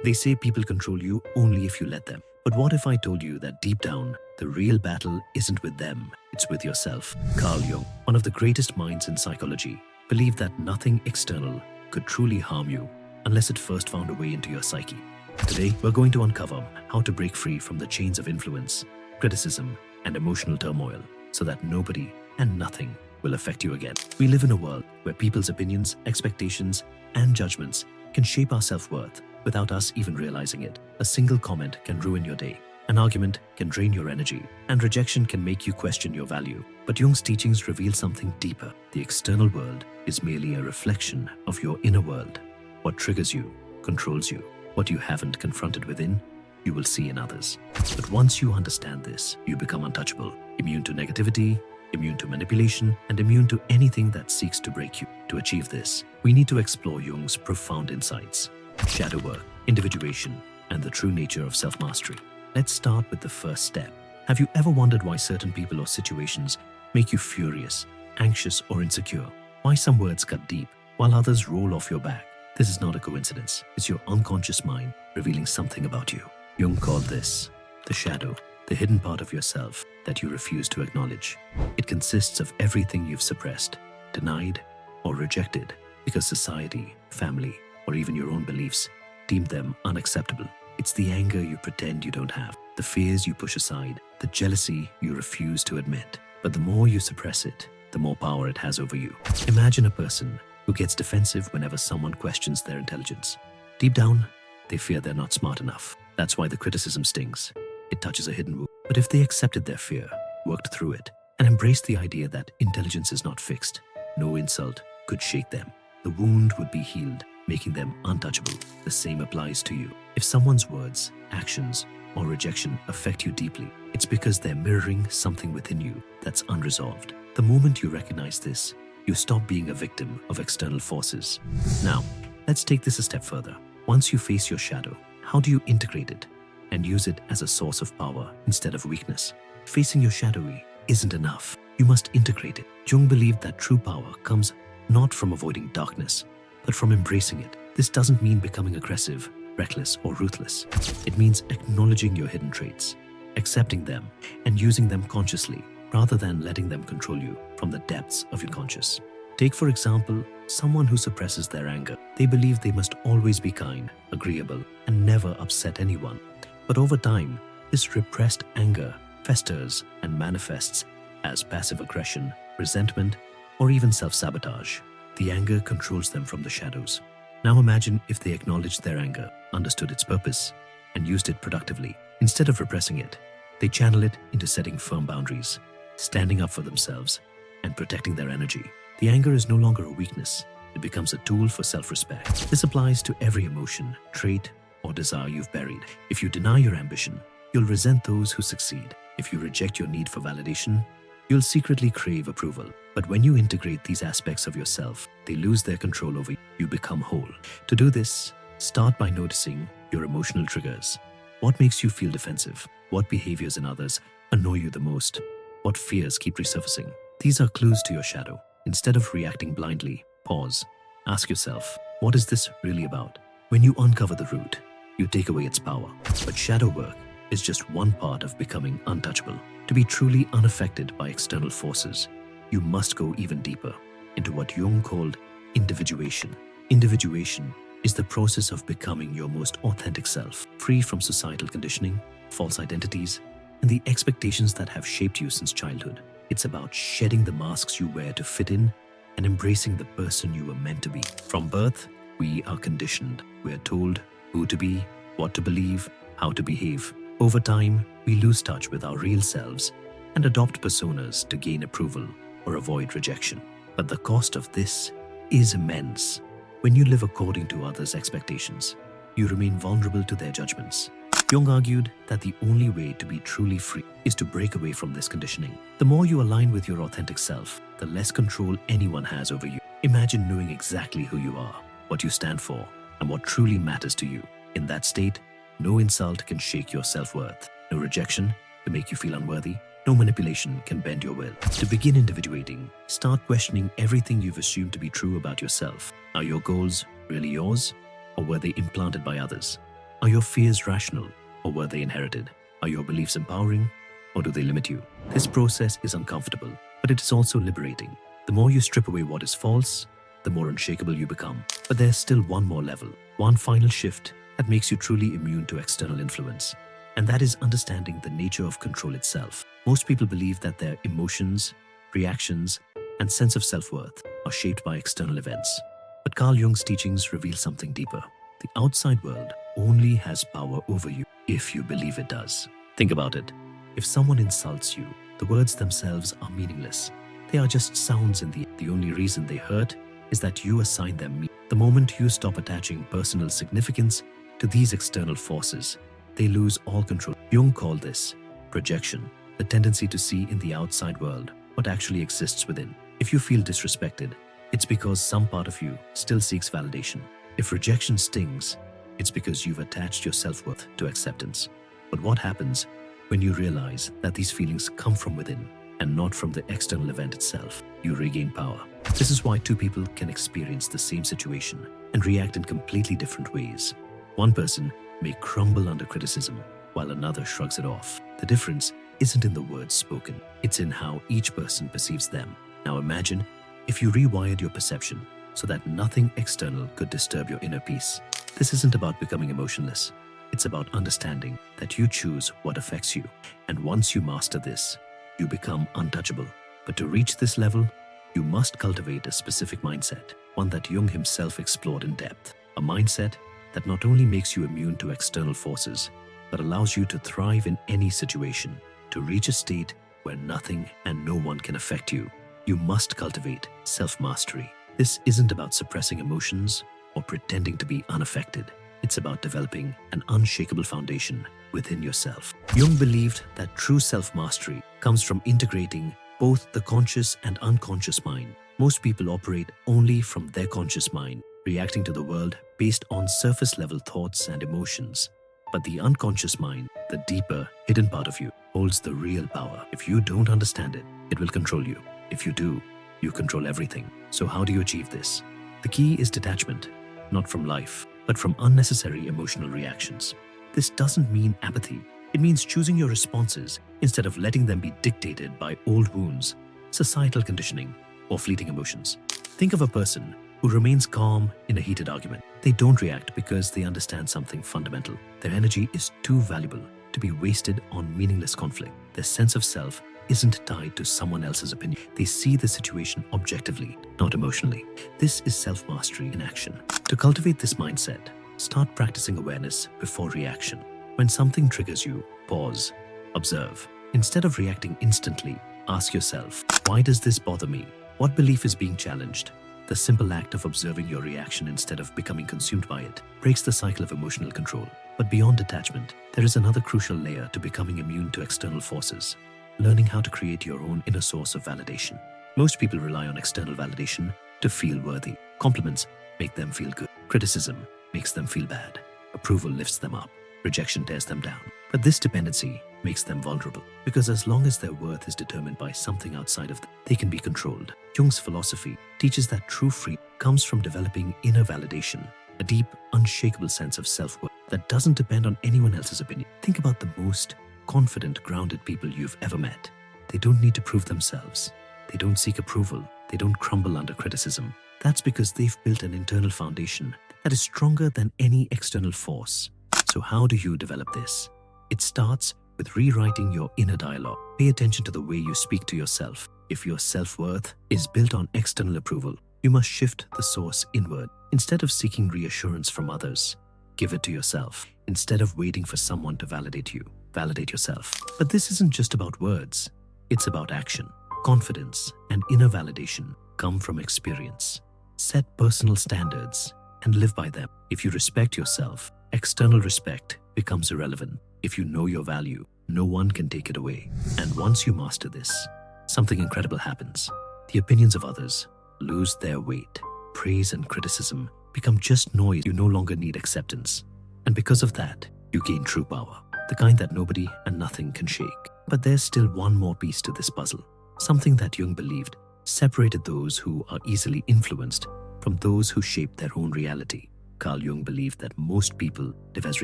They say people control you only if you let them. But what if I told you that deep down, the real battle isn't with them, it's with yourself? Carl Jung, one of the greatest minds in psychology, believed that nothing external could truly harm you unless it first found a way into your psyche. Today, we're going to uncover how to break free from the chains of influence, criticism, and emotional turmoil so that nobody and nothing will affect you again. We live in a world where people's opinions, expectations, and judgments can shape our self-worth without us even realizing it. A single comment can ruin your day. An argument can drain your energy, and rejection can make you question your value. But Jung's teachings reveal something deeper. The external world is merely a reflection of your inner world. What triggers you controls you. What you haven't confronted within, you will see in others. But once you understand this, you become untouchable, immune to negativity, immune to manipulation, and immune to anything that seeks to break you. To achieve this, we need to explore Jung's profound insights, shadow work, individuation, and the true nature of self-mastery. Let's start with the first step. Have you ever wondered why certain people or situations make you furious, anxious, or insecure? Why some words cut deep while others roll off your back? This is not a coincidence. It's your unconscious mind revealing something about you. Jung called this the shadow, the hidden part of yourself that you refuse to acknowledge. It consists of everything you've suppressed, denied, or rejected because society, family, or even your own beliefs deemed them unacceptable. It's the anger you pretend you don't have, the fears you push aside, the jealousy you refuse to admit. But the more you suppress it, the more power it has over you. Imagine a person who gets defensive whenever someone questions their intelligence. Deep down, they fear they're not smart enough. That's why the criticism stings. It touches a hidden wound. But if they accepted their fear, worked through it, and embraced the idea that intelligence is not fixed, no insult could shake them. The wound would be healed, making them untouchable. The same applies to you. If someone's words, actions, or rejection affect you deeply, it's because they're mirroring something within you that's unresolved. The moment you recognize this, you stop being a victim of external forces. Now, let's take this a step further. Once you face your shadow, how do you integrate it and use it as a source of power instead of weakness? Facing your shadowy isn't enough. You must integrate it. Jung believed that true power comes not from avoiding darkness, but from embracing it. This doesn't mean becoming aggressive, reckless, or ruthless. It means acknowledging your hidden traits, accepting them, and using them consciously, rather than letting them control you from the depths of your conscious. Take, for example, someone who suppresses their anger. They believe they must always be kind, agreeable, and never upset anyone. But over time, this repressed anger festers and manifests as passive aggression, resentment, or even self-sabotage. The anger controls them from the shadows. Now imagine if they acknowledged their anger, understood its purpose, and used it productively. Instead of repressing it, they channel it into setting firm boundaries, standing up for themselves, and protecting their energy. The anger is no longer a weakness. It becomes a tool for self-respect. This applies to every emotion, trait, or desire you've buried. If you deny your ambition, you'll resent those who succeed. If you reject your need for validation, you'll secretly crave approval. But when you integrate these aspects of yourself, they lose their control over you. You become whole. To do this, start by noticing your emotional triggers. What makes you feel defensive? What behaviors in others annoy you the most? What fears keep resurfacing? These are clues to your shadow. Instead of reacting blindly, pause. Ask yourself, what is this really about? When you uncover the root, you take away its power. But shadow work is just one part of becoming untouchable. To be truly unaffected by external forces, you must go even deeper into what Jung called individuation. Individuation is the process of becoming your most authentic self, free from societal conditioning, false identities, and the expectations that have shaped you since childhood. It's about shedding the masks you wear to fit in and embracing the person you were meant to be. From birth, we are conditioned. We are told who to be, what to believe, how to behave. Over time, we lose touch with our real selves and adopt personas to gain approval or avoid rejection. But the cost of this is immense. When you live according to others' expectations, you remain vulnerable to their judgments. Jung argued that the only way to be truly free is to break away from this conditioning. The more you align with your authentic self, the less control anyone has over you. Imagine knowing exactly who you are, what you stand for, and what truly matters to you. In that state, no insult can shake your self-worth, no rejection can make you feel unworthy, no manipulation can bend your will. To begin individuating, start questioning everything you've assumed to be true about yourself. Are your goals really yours, or were they implanted by others? Are your fears rational, or were they inherited? Are your beliefs empowering, or do they limit you? This process is uncomfortable, but it is also liberating. The more you strip away what is false, the more unshakable you become. But there's still one more level, one final shift that makes you truly immune to external influence. And that is understanding the nature of control itself. Most people believe that their emotions, reactions, and sense of self-worth are shaped by external events. But Carl Jung's teachings reveal something deeper. The outside world only has power over you if you believe it does. Think about it. If someone insults you, the words themselves are meaningless. They are just sounds in the air. The only reason they hurt is that you assign them meaning. The moment you stop attaching personal significance to these external forces, they lose all control. Jung called this projection, the tendency to see in the outside world what actually exists within. If you feel disrespected, it's because some part of you still seeks validation. If rejection stings, it's because you've attached your self-worth to acceptance. But what happens when you realize that these feelings come from within and not from the external event itself? You regain power. This is why two people can experience the same situation and react in completely different ways. One person may crumble under criticism, while another shrugs it off. The difference isn't in the words spoken, it's in how each person perceives them. Now imagine if you rewired your perception so that nothing external could disturb your inner peace. This isn't about becoming emotionless. It's about understanding that you choose what affects you. And once you master this, you become untouchable. But to reach this level, you must cultivate a specific mindset, one that Jung himself explored in depth. A mindset that not only makes you immune to external forces, but allows you to thrive in any situation, to reach a state where nothing and no one can affect you. You must cultivate self-mastery. This isn't about suppressing emotions or pretending to be unaffected. It's about developing an unshakable foundation within yourself. Jung believed that true self-mastery comes from integrating both the conscious and unconscious mind. Most people operate only from their conscious mind, reacting to the world based on surface-level thoughts and emotions. But the unconscious mind, the deeper, hidden part of you, holds the real power. If you don't understand it, it will control you. If you do, you control everything. So how do you achieve this? The key is detachment, not from life, but from unnecessary emotional reactions. This doesn't mean apathy. It means choosing your responses instead of letting them be dictated by old wounds, societal conditioning, or fleeting emotions. Think of a person who remains calm in a heated argument. They don't react because they understand something fundamental. Their energy is too valuable to be wasted on meaningless conflict. Their sense of self isn't tied to someone else's opinion. They see the situation objectively, not emotionally. This is self-mastery in action. To cultivate this mindset, start practicing awareness before reaction. When something triggers you, pause, observe. Instead of reacting instantly, ask yourself, why does this bother me? What belief is being challenged? The simple act of observing your reaction instead of becoming consumed by it breaks the cycle of emotional control. But beyond detachment, there is another crucial layer to becoming immune to external forces: learning how to create your own inner source of validation. Most people rely on external validation to feel worthy. Compliments make them feel good. Criticism makes them feel bad. Approval lifts them up. Rejection tears them down. But this dependency makes them vulnerable, because as long as their worth is determined by something outside of them, they can be controlled. Jung's philosophy teaches that true freedom comes from developing inner validation, a deep, unshakable sense of self-worth that doesn't depend on anyone else's opinion. Think about the most confident, grounded people you've ever met. They don't need to prove themselves. They don't seek approval. They don't crumble under criticism. That's because they've built an internal foundation that is stronger than any external force. So how do you develop this? It starts with rewriting your inner dialogue. Pay attention to the way you speak to yourself. If your self-worth is built on external approval, you must shift the source inward. Instead of seeking reassurance from others, give it to yourself. Instead of waiting for someone to validate you, validate yourself. But this isn't just about words. It's about action. Confidence and inner validation come from experience. Set personal standards and live by them. If you respect yourself, external respect becomes irrelevant. If you know your value, no one can take it away. And once you master this, something incredible happens. The opinions of others lose their weight. Praise and criticism become just noise. You no longer need acceptance. And because of that, you gain true power, the kind that nobody and nothing can shake. But there's still one more piece to this puzzle, something that Jung believed separated those who are easily influenced from those who shape their own reality: Carl Jung believed that most people live as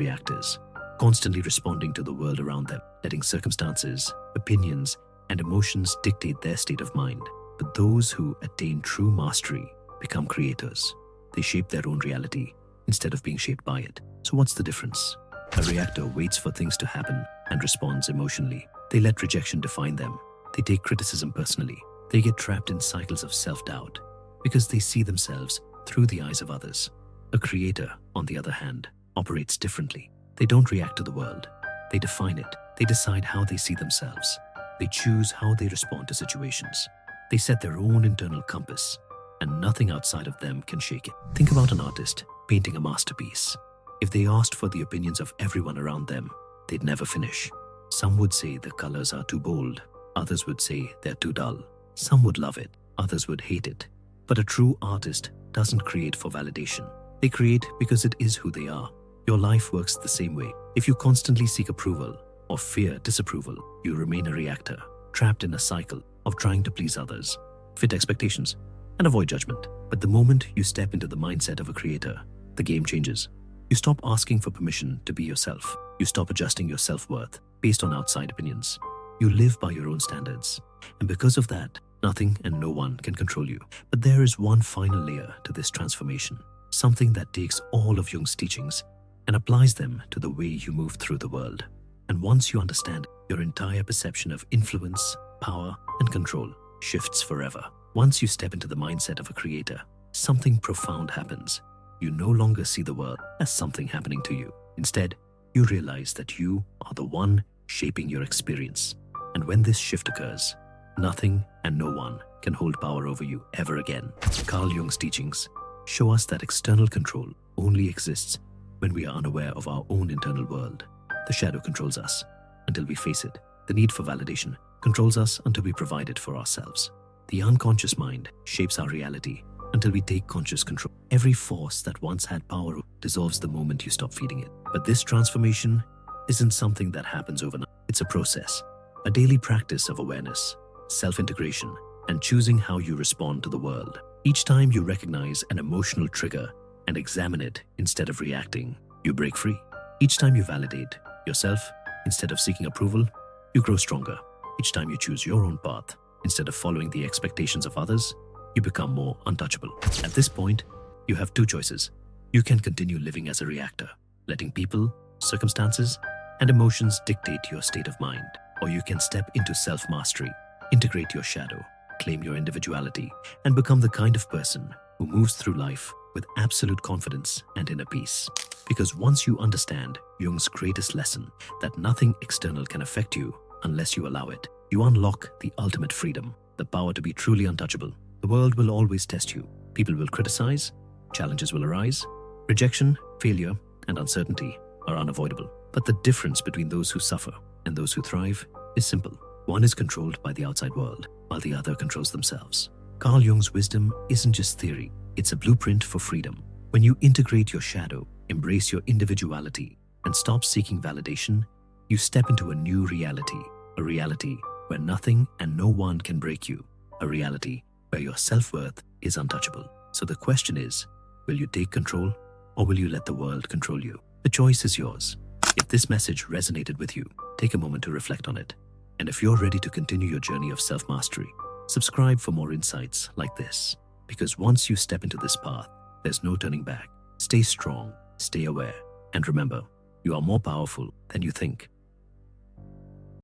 reactors, constantly responding to the world around them, letting circumstances, opinions, and emotions dictate their state of mind. But those who attain true mastery become creators. They shape their own reality instead of being shaped by it. So what's the difference? A reactor waits for things to happen and responds emotionally. They let rejection define them. They take criticism personally. They get trapped in cycles of self-doubt because they see themselves through the eyes of others. A creator, on the other hand, operates differently. They don't react to the world. They define it. They decide how they see themselves. They choose how they respond to situations. They set their own internal compass, and nothing outside of them can shake it. Think about an artist painting a masterpiece. If they asked for the opinions of everyone around them, they'd never finish. Some would say the colors are too bold. Others would say they're too dull. Some would love it. Others would hate it. But a true artist doesn't create for validation. They create because it is who they are. Your life works the same way. If you constantly seek approval or fear disapproval, you remain a reactor, trapped in a cycle of trying to please others, fit expectations, and avoid judgment. But the moment you step into the mindset of a creator, the game changes. You stop asking for permission to be yourself. You stop adjusting your self-worth based on outside opinions. You live by your own standards. And because of that, nothing and no one can control you. But there is one final layer to this transformation, something that takes all of Jung's teachings and applies them to the way you move through the world. And once you understand, your entire perception of influence, power, and control shifts forever. Once you step into the mindset of a creator, something profound happens. You no longer see the world as something happening to you. Instead, you realize that you are the one shaping your experience. And when this shift occurs, nothing and no one can hold power over you ever again. Carl Jung's teachings show us that external control only exists when we are unaware of our own internal world. The shadow controls us until we face it. The need for validation controls us until we provide it for ourselves. The unconscious mind shapes our reality until we take conscious control. Every force that once had power dissolves the moment you stop feeding it. But this transformation isn't something that happens overnight. It's a process, a daily practice of awareness, self-integration, and choosing how you respond to the world. Each time you recognize an emotional trigger and examine it instead of reacting, you break free. Each time you validate yourself instead of seeking approval, you grow stronger. Each time you choose your own path instead of following the expectations of others, you become more untouchable. At this point, you have two choices. You can continue living as a reactor, letting people, circumstances, and emotions dictate your state of mind. Or you can step into self-mastery, integrate your shadow, claim your individuality, and become the kind of person who moves through life with absolute confidence and inner peace. Because once you understand Jung's greatest lesson, that nothing external can affect you unless you allow it, you unlock the ultimate freedom, the power to be truly untouchable. The world will always test you. People will criticize, challenges will arise, rejection, failure, and uncertainty are unavoidable. But the difference between those who suffer and those who thrive is simple. One is controlled by the outside world, while the other controls themselves. Carl Jung's wisdom isn't just theory, it's a blueprint for freedom. When you integrate your shadow, embrace your individuality, and stop seeking validation, you step into a new reality, a reality where nothing and no one can break you, a reality where your self-worth is untouchable. So the question is, will you take control or will you let the world control you? The choice is yours. If this message resonated with you, take a moment to reflect on it. And if you're ready to continue your journey of self-mastery, subscribe for more insights like this. Because once you step into this path, there's no turning back. Stay strong, stay aware, and remember, you are more powerful than you think.